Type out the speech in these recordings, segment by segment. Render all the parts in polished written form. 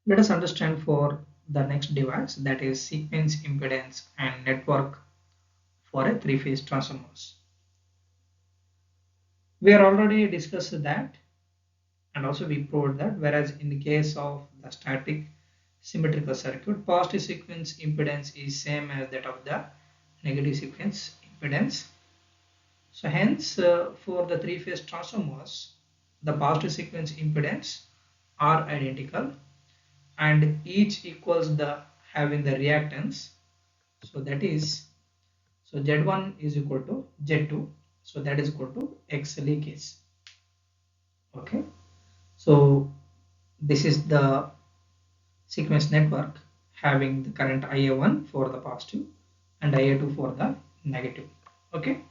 Let us understand for the next device, that is sequence impedance and network for a three-phase transformers. We are already discussed that, and also we proved that, whereas in the case of the static symmetrical circuit, positive sequence impedance is same as that of the negative sequence impedance. So hence for the three-phase transformers, the positive sequence impedance are identical and each equals the having the reactance. So that is, so Z1 is equal to Z2, so that is equal to X leakage. Okay, so this is the sequence network having the current IA1 for the positive and IA2 for the negative. Okay,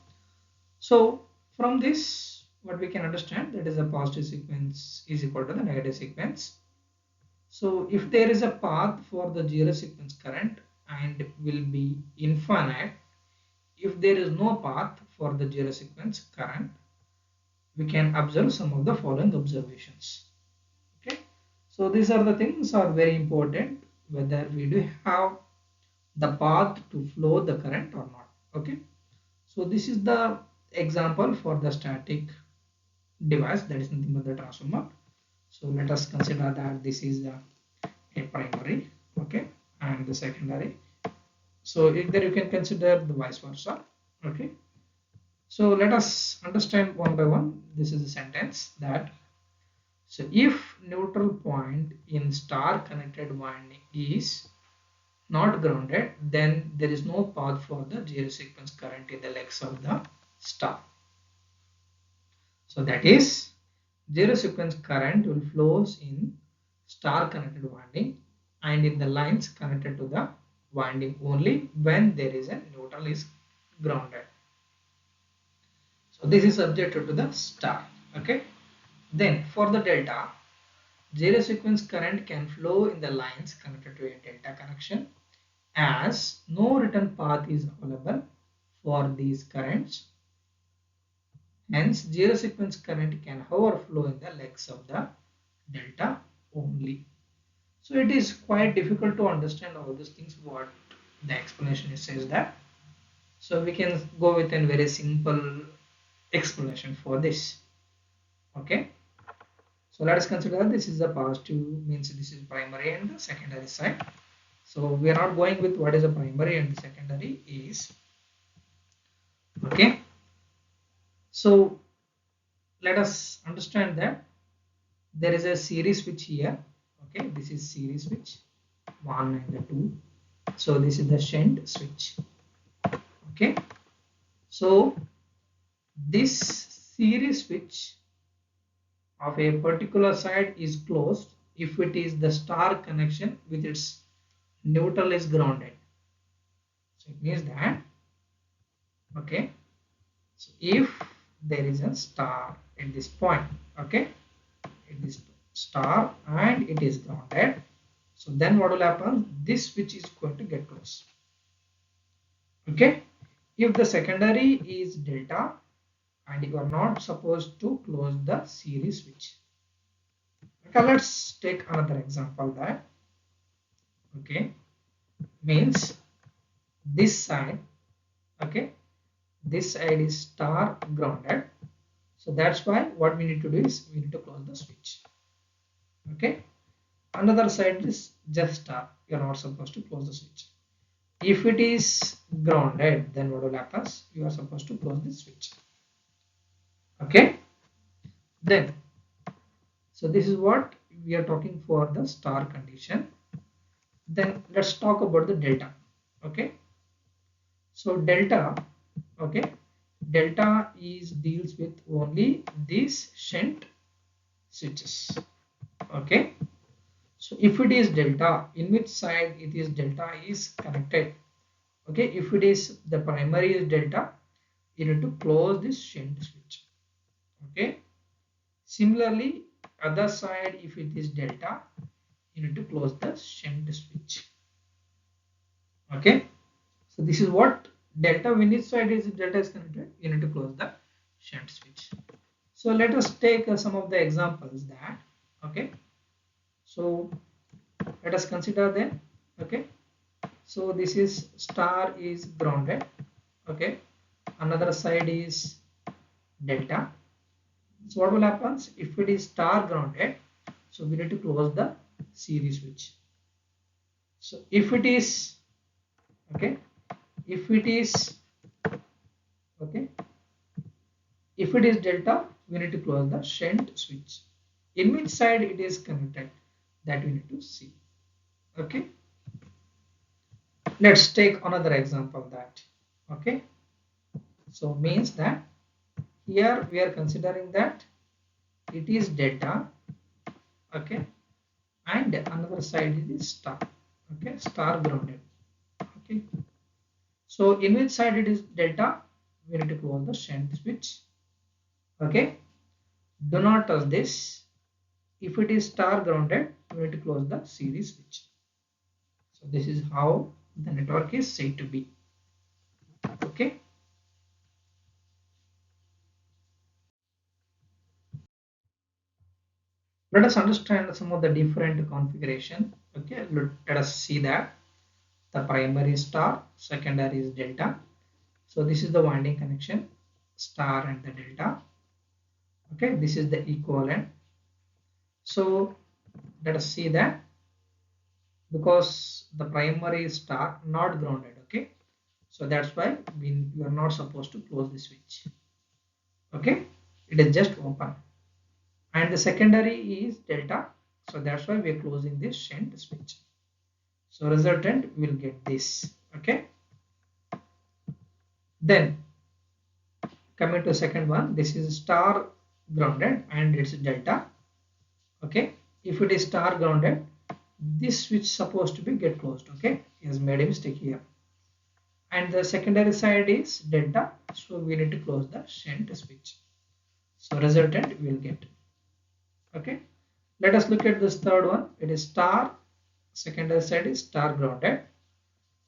so from this what we can understand, that is the positive sequence is equal to the negative sequence. So if there is a path for the zero sequence current and will be infinite, if there is no path for the zero sequence current, we can observe some of the following observations. Okay, so these are the things are very important, whether we do have the path to flow the current or not. Okay, so this is the example for the static device, that is nothing but the transformer. So let us consider that this is a primary, okay, and the secondary. So there you can consider the vice versa. Okay, so let us understand one by one. This is a sentence that, so if neutral point in star connected winding is not grounded, then there is no path for the zero sequence current in the legs of the star. So that is, zero sequence current will flows in star connected winding and in the lines connected to the winding only when there is a neutral is grounded. So this is subjected to the star. Okay. Then for the delta, zero sequence current can flow in the lines connected to a delta connection as no return path is available for these currents. Hence, zero sequence current can however flow in the legs of the delta only. So it is quite difficult to understand all these things what the explanation says that. So we can go with a very simple explanation for this. Okay. So let us consider this is the positive, means this is primary and the secondary side. So we are not going with what is the primary and the secondary is. Okay. So let us understand that there is a series switch here. Okay, this is series switch 1 and the 2. So this is the shunt switch. Okay, so this series switch of a particular side is closed if it is the star connection with its neutral is grounded. So it means that, okay, so if there is a star at this point, okay, at this star and it is grounded, so then what will happen, this switch is going to get closed. Okay, if the secondary is delta and you are not supposed to close the series switch. Okay, let's take another example that, okay, means this side, okay, this side is star grounded, so that's why what we need to do is we need to close the switch. Okay, another side is just star, you're not supposed to close the switch. If it is grounded, then what will happen, you are supposed to close the switch. Okay, then, so this is what we are talking for the star condition. Then let's talk about the delta. Okay, so delta, okay, delta is deals with only these shunt switches. Okay, so if it is delta, in which side it is delta is connected. Okay, if it is the primary is delta, you need to close this shunt switch. Okay, similarly other side, if it is delta, you need to close the shunt switch. Okay, so this is what delta, when each side is delta is connected, you need to close the shunt switch. So let us take some of the examples that, okay, so let us consider them. Okay, so this is star is grounded. Okay, another side is delta. So what will happen if it is star grounded? So we need to close the series switch. So if it is okay, if it is okay, if it is delta, we need to close the shunt switch. In which side it is connected, that we need to see. Okay, let's take another example of that. Okay, so means that here we are considering that it is delta. Okay, and another side is star. Okay, star grounded. Okay, so in which side it is delta, we need to close the shunt switch. Okay, do not touch this. If it is star grounded, we need to close the series switch. So this is how the network is said to be. Okay, let us understand some of the different configuration. Okay, let us see that the primary is star, secondary is delta. So this is the winding connection, star and the delta. Okay, this is the equivalent. So let us see that because the primary is star not grounded. Okay, so that's why we are not supposed to close the switch. Okay, it is just open, and the secondary is delta, so that's why we are closing this shunt switch. So resultant will get this. Okay, then coming to second one, this is star grounded and it's delta. Okay, if it is star grounded, this switch supposed to be get closed. Okay, he has made a mistake here, and the secondary side is delta, so we need to close the shunt switch. So resultant will get. Okay, let us look at this third one. It is star, secondary side is star grounded.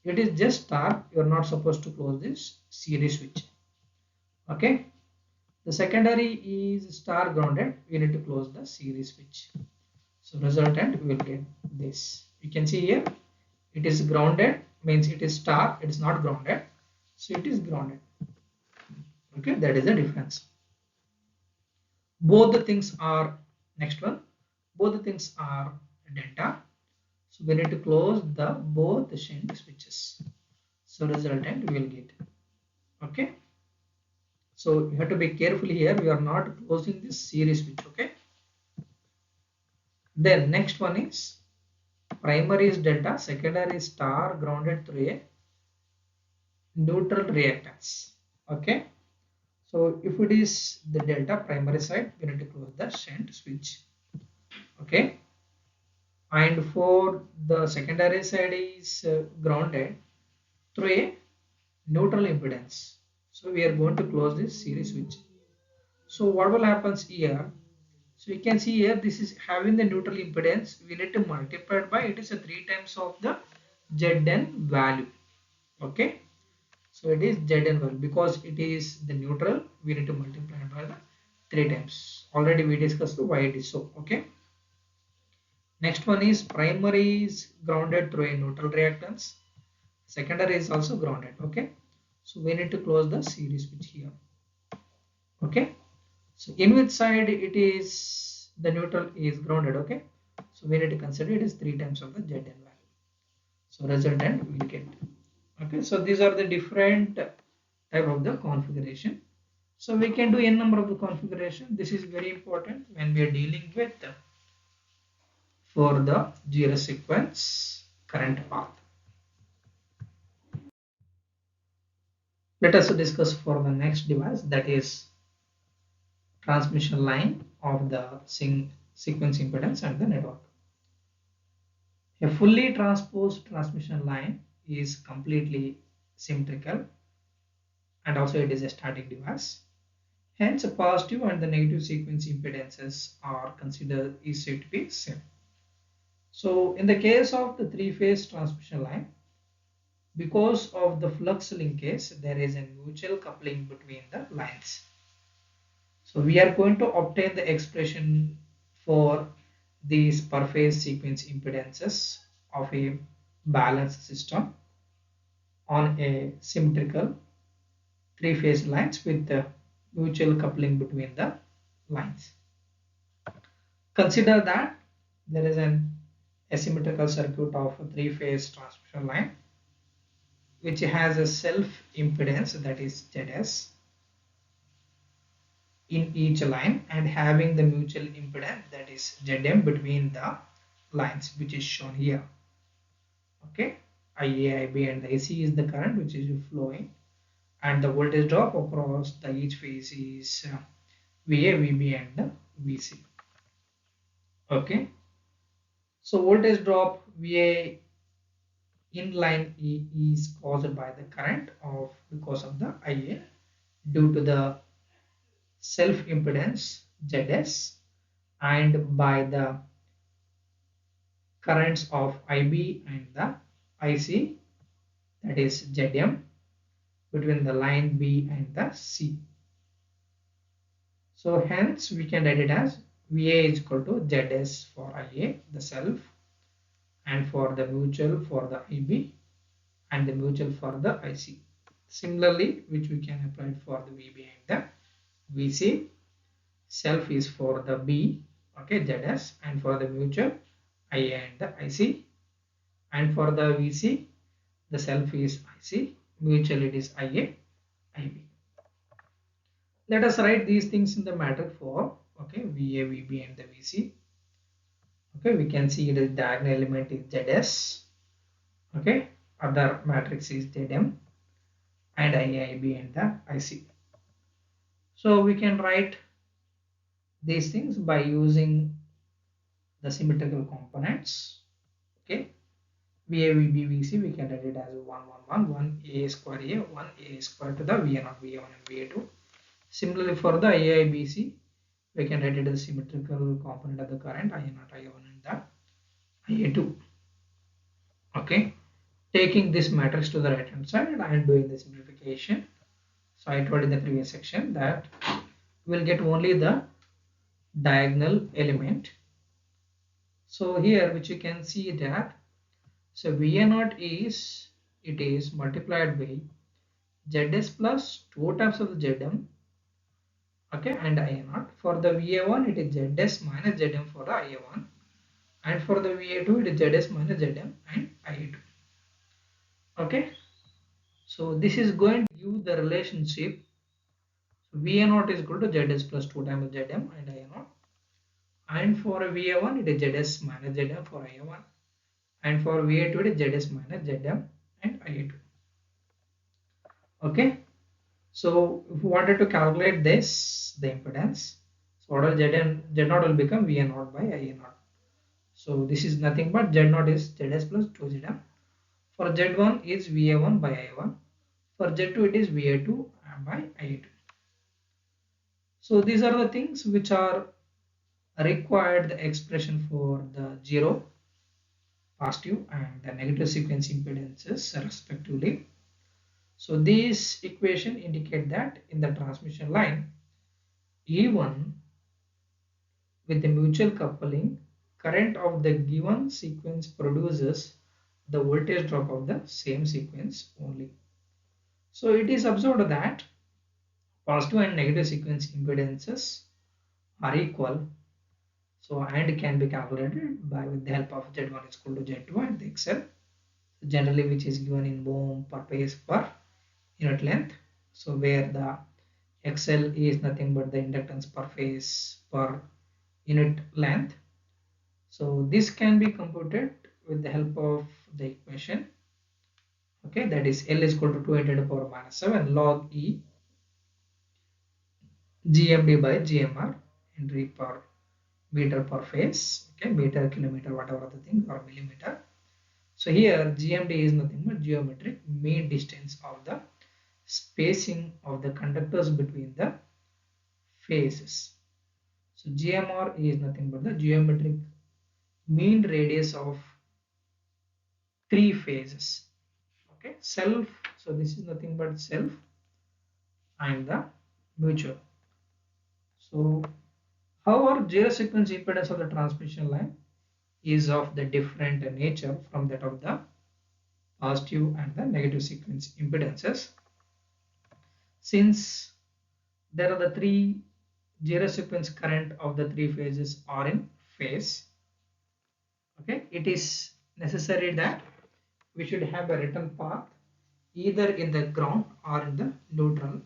It is just star, you are not supposed to close this series switch. Okay, the secondary is star grounded, we need to close the series switch. So resultant we will get this. You can see here it is grounded, means it is star, it is not grounded, so it is grounded. Okay, that is the difference. Both the things are, next one, both the things are delta, so we need to close the both the shunt switches. So resultant we will get. Okay, so you have to be careful here, we are not closing this series switch. Okay, then next one is primary is delta, secondary is star grounded through a neutral reactance. Okay, so if it is the delta primary side, we need to close the shunt switch. Okay, and for the secondary side is grounded through a neutral impedance, so we are going to close this series switch. So what will happen here? So you can see here this is having the neutral impedance, we need to multiply it by, it is a 3 times of the Zn value. Okay, so it is Zn value because it is the neutral, we need to multiply it by the 3 times. Already we discussed why it is so. Okay, next one is primary is grounded through a neutral reactance, secondary is also grounded. Okay, so we need to close the series switch here. Okay, so in which side it is the neutral is grounded. Okay, so we need to consider it is 3 times of the Zn value. So resultant we will get. Okay, so these are the different type of the configuration. So we can do n number of the configuration. This is very important when we are dealing with for the zero sequence current path. Let us discuss for the next device, that is transmission line of the sequence impedance and the network. A fully transposed transmission line is completely symmetrical and also it is a static device. Hence, a positive and the negative sequence impedances are considered is said to be same. So, in the case of the three-phase transmission line, because of the flux linkage, there is a mutual coupling between the lines. So, we are going to obtain the expression for these per phase sequence impedances of a balanced system on a symmetrical three-phase lines with the mutual coupling between the lines. Consider that there is an asymmetrical circuit of a three-phase transmission line which has a self-impedance, that is ZS, in each line and having the mutual impedance, that is Zm, between the lines, which is shown here. Okay, Ia, Ib and the AC is the current which is flowing, and the voltage drop across the each phase is VA, VB and VC. Okay, so voltage drop VA in line E is caused by the current of because of the Ia due to the self impedance ZS and by the currents of IB and the IC, that is Zm, between the line B and the C. So hence we can write it as VA is equal to ZS for IA, the self, and for the mutual for the IB and the mutual for the IC. Similarly, which we can apply for the VB and the VC, self is for the B, okay, ZS, and for the mutual IA and the IC, and for the VC the self is IC, mutual it is IA, IB. Let us write these things in the matrix form. Okay, VA, VB and the VC. Okay, we can see the diagonal element is ZS. Okay, other matrix is Zm and IA, IB and the IC. So we can write these things by using the symmetrical components. Okay, VA, VB, VC, we can write it as 1, 1, 1, 1 A square A, 1 A square to the VA0, VA1 and VA2. Similarly for the AIBC, we can write it as symmetrical component of the current I0, I1 and the IA2. Okay, taking this matrix to the right hand side, I am doing the simplification. So I told in the previous section that we will get only the diagonal element. So here which you can see that, so VA0 is, it is multiplied by ZS plus 2 times of the Zm, okay, and IA0. For the VA1 it is ZS minus Zm for the IA1, and for the VA2 it is ZS minus Zm and IA2. Okay, so this is going to give the relationship. So VA0 is equal to ZS plus 2 times Zm and IA0, and for VA1 it is ZS minus Zm for IA1, and for VA2 it is ZS minus Zm and IA2. Okay, so if we wanted to calculate this, the impedance, so what will Z0 will become VA0 by IA0. So this is nothing but Z0 is ZS plus 2Zm. For Z1 is VA1 by IA1. For Z2 it is VA2 by IA2. So these are the things which are required the expression for the 0, positive and the negative sequence impedances respectively. So these equation indicate that in the transmission line E1 with the mutual coupling, current of the given sequence produces the voltage drop of the same sequence only. So it is observed that positive and negative sequence impedances are equal. So and can be calculated by with the help of Z1 is equal to Z2 and the XL, generally which is given in ohm per phase per unit length. So where the XL is nothing but the inductance per phase per unit length. So this can be computed with the help of the equation. Okay, that is L is equal to 2 into the power minus 7 log E GMD by GMR Henry per meter per phase. Okay, meter, kilometer, whatever the thing, or millimeter. So here GMD is nothing but geometric mean distance of the spacing of the conductors between the phases. So GMR is nothing but the geometric mean radius of 3 phases. Okay, self, so this is nothing but self and the mutual. So how are zero sequence impedance of the transmission line? is of the different nature from that of the positive and the negative sequence impedances. Since there are the three zero sequence current of the three phases are in phase, okay, it is necessary that we should have a written path either in the ground or in the neutral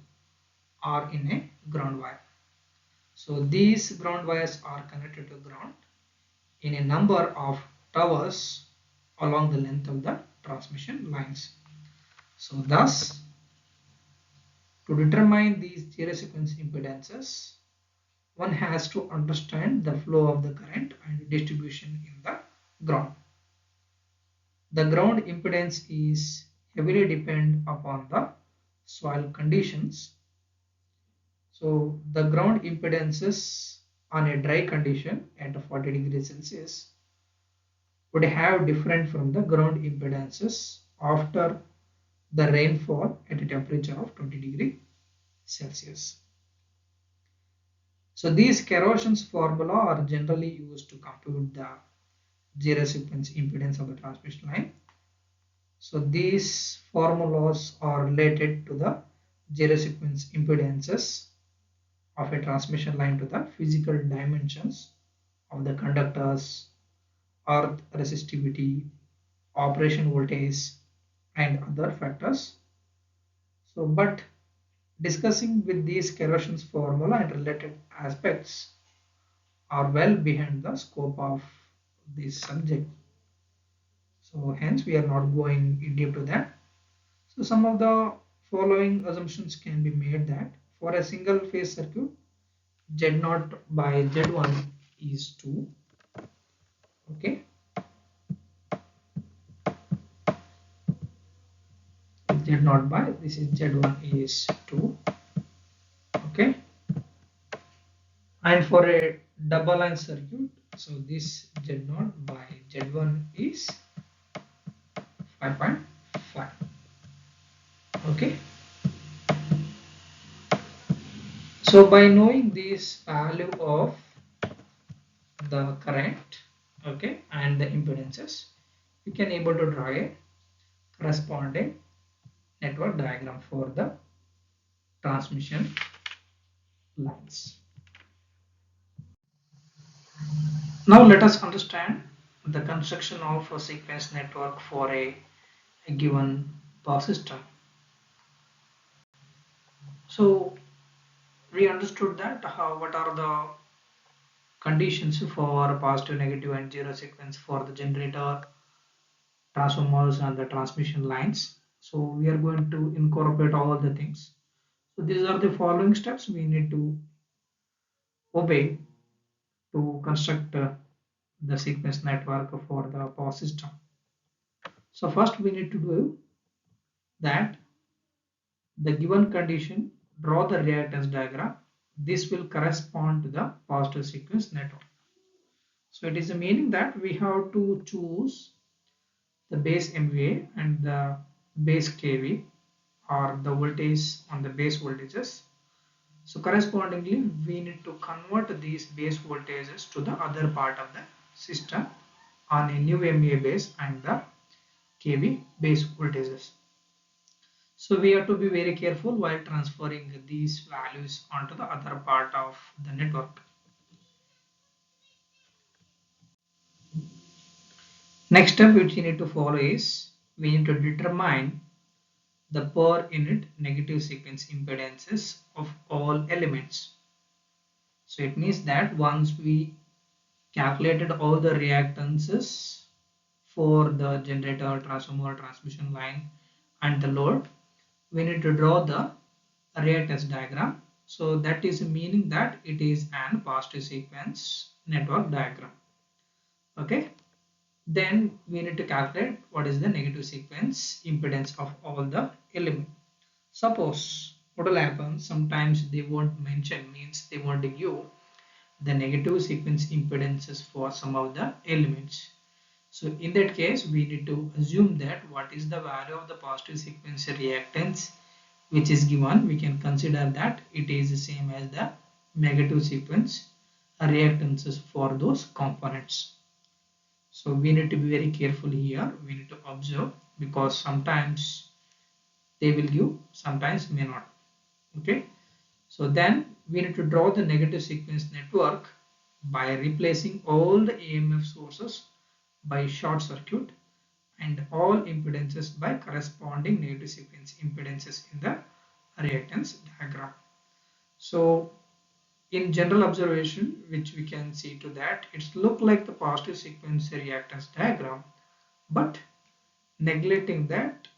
or in a ground wire. So these ground wires are connected to ground in a number of towers along the length of the transmission lines. So thus, to determine these zero sequence impedances, one has to understand the flow of the current and distribution in the ground. The ground impedance is heavily dependent upon the soil conditions. So the ground impedances on a dry condition at 40 degrees Celsius would have different from the ground impedances after the rainfall at a temperature of 20 degree Celsius. So these corrosions formula are generally used to compute the zero sequence impedance of the transmission line. So these formulas are related to the zero sequence impedances of a transmission line to the physical dimensions of the conductors, earth resistivity, operation voltage, and other factors. So, but discussing with these corrosions formula and related aspects are well beyond the scope of this subject. So hence we are not going in deep to that. So some of the following assumptions can be made that for a single phase circuit, Z0 by Z1 is 2. Okay. Z0 by this is Z1 is 2. Okay. And for a double line circuit, so this Z0 by Z1 is 5.5. Okay. So by knowing this value of the current, okay, and the impedances, we can able to draw a corresponding network diagram for the transmission lines. Now let us understand the construction of a sequence network for a given power system. So we understood that what are the conditions for positive, negative, and zero sequence for the generator, transformers, and the transmission lines. So we are going to incorporate all the things. So these are the following steps we need to obey to construct the sequence network for the power system. So first we need to do that the given condition, draw the reactance diagram. This will correspond to the positive sequence network. So it is a meaning that we have to choose the base MVA and the base kV or the voltage on the base voltages. So correspondingly, we need to convert these base voltages to the other part of the system on a new MVA base and the kV base voltages. So we have to be very careful while transferring these values onto the other part of the network. Next step which you need to follow is we need to determine the per unit negative sequence impedances of all elements. So it means that once we calculated all the reactances for the generator, transformer, transmission line, and the load, we need to draw the reactance diagram. So that is meaning that it is an positive sequence network diagram. Okay. Then we need to calculate what is the negative sequence impedance of all the elements. Suppose what will happen, sometimes they won't mention, means they won't give the negative sequence impedances for some of the elements. So in that case, we need to assume that what is the value of the positive sequence reactance which is given, we can consider that it is the same as the negative sequence reactances for those components. So we need to be very careful here. We need to observe because sometimes they will give, sometimes may not. Okay. So then we need to draw the negative sequence network by replacing all the EMF sources by short circuit and all impedances by corresponding negative sequence impedances in the reactance diagram. So in general observation, which we can see to that, it's look like the positive sequence reactance diagram, but neglecting that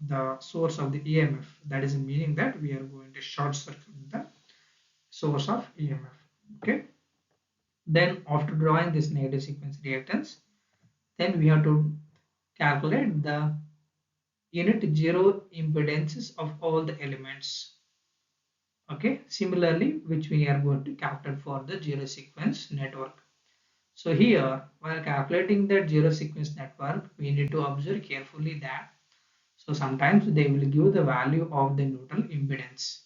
the source of the EMF, that is meaning that we are going to short circuit the source of EMF. Okay. Then after drawing this negative sequence reactance, then we have to calculate the unit zero impedances of all the elements. Okay, similarly, which we are going to calculate for the zero sequence network. So here, while calculating that zero sequence network, we need to observe carefully that so sometimes they will give the value of the neutral impedance.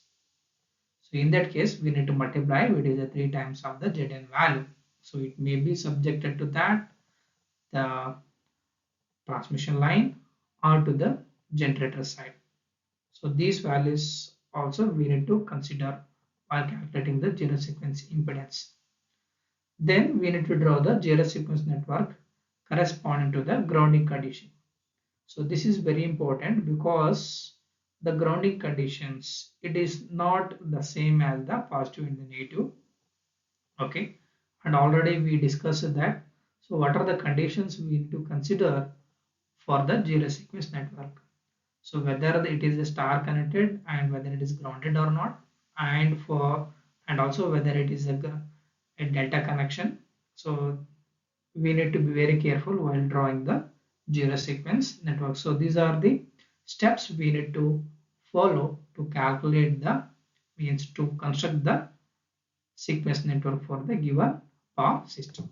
So in that case, we need to multiply with is a 3 times of the Zn value. So it may be subjected to that the transmission line or to the generator side. So these values also we need to consider while calculating the zero sequence impedance. Then we need to draw the zero sequence network corresponding to the grounding condition. So this is very important because the grounding conditions, it is not the same as the positive and the negative. Okay, and already we discussed that. So what are the conditions we need to consider for the zero sequence network? So whether it is a star connected and whether it is grounded or not, and also whether it is a delta connection. So we need to be very careful while drawing the zero sequence network. So these are the steps we need to follow to calculate the means to construct the sequence network for the given power system.